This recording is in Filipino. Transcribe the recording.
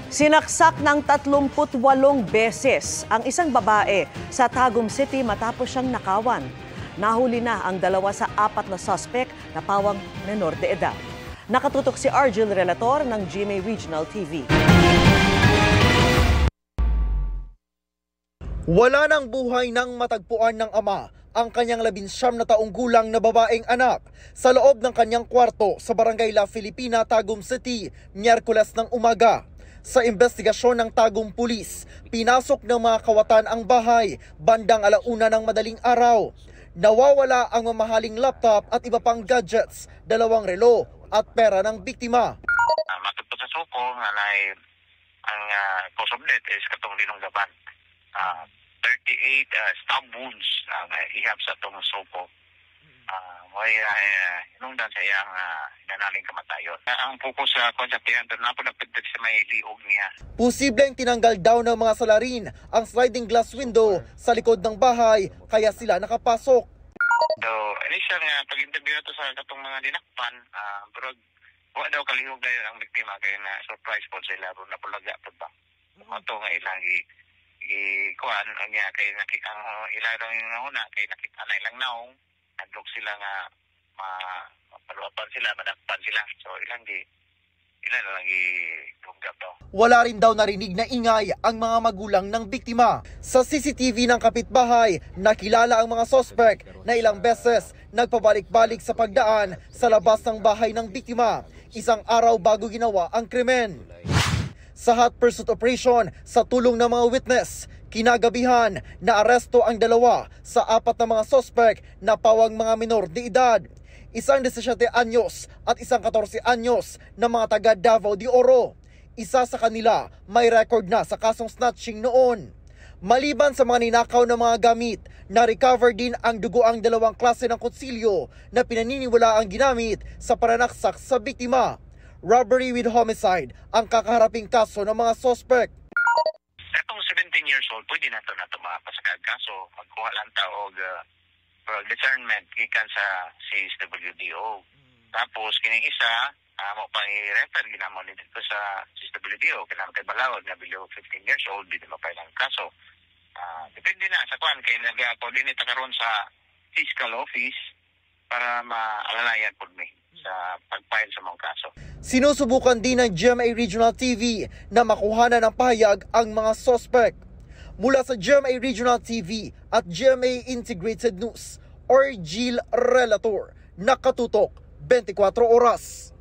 Sinaksak ng 38 beses ang isang babae sa Tagum City matapos siyang nakawan. Nahuli na ang 2 sa 4 na suspect na pawang menor de edad. Nakatutok si Argel Relator ng GMA Regional TV. Wala ng buhay nang matagpuan ng ama ang kanyang 19 na taong gulang na babaeng anak sa loob ng kanyang kwarto sa Barangay La Filipina, Tagum City, Miyerkules ng umaga. Sa investigasyon ng Tagum Police, pinasok ng mga kawatan ang bahay bandang 1:00 ng madaling araw. Nawawala ang mamahaling laptop at iba pang gadgets, 2 relo at pera ng biktima. Matupad sa suko nga ang cause of death is katong linunggaban. 38 stab wounds ang ihap sa itong suko. May inungdan sa iyang nanaling kamatayon. Ang focus sa konseptihan doon na po nagpagdag sa may liog niya. Posibleng tinanggal daw ng mga salarin ang sliding glass window sa likod ng bahay kaya sila nakapasok. So, initial nga pag-interview ito sa katong mga dinakpan, pero wala daw kalihog na ang biktima kaya na surprise po sila ron na pulaga po ba. Ito nga ilang kuan ang niya kay nakita ang ilang yung una kay nakita na ilang naong naglook sila nga mapaluapan sila, madakpan sila. So ilang lang i-tunggap daw. Wala rin daw narinig na ingay ang mga magulang ng biktima. Sa CCTV ng kapitbahay, nakilala ang mga suspect na ilang beses nagpabalik-balik sa pagdaan sa labas ng bahay ng biktima, 1 araw bago ginawa ang krimen. Sa hot pursuit operation, sa tulong ng mga witness, kinagabihan na aresto ang 2 sa 4 na mga suspect na pawang mga minor de edad. Isang 17 anyos at isang 14 anyos na mga taga Davao de Oro. Isa sa kanila may record na sa kasong snatching noon. Maliban sa mga ninakaw na mga gamit, na-recover din ang dugoang 2 klase ng kutsilyo na pinaniniwala ang ginamit sa pananaksak sa biktima. Robbery with homicide ang kakaharaping kaso ng mga suspect. Itong 17 years old, pwede na ito mapasagad kaso. Magkuha lang taog discernment gikan sa CSWDO. Tapos, kining isa, mo pang i-refer, ginamon dito sa CSWDO. Kailangan kay Balawag na below 15 years old, dito mapailang kaso. Depende na sa kuan kay nag-coordinate karon sa fiscal office para maalalayan po mi sa pag-file sa mga kaso. Sinusubukan din ng GMA Regional TV na makuhanan ng pahayag ang mga suspect. Mula sa GMA Regional TV at GMA Integrated News, Argel Relator, nakatutok 24 oras.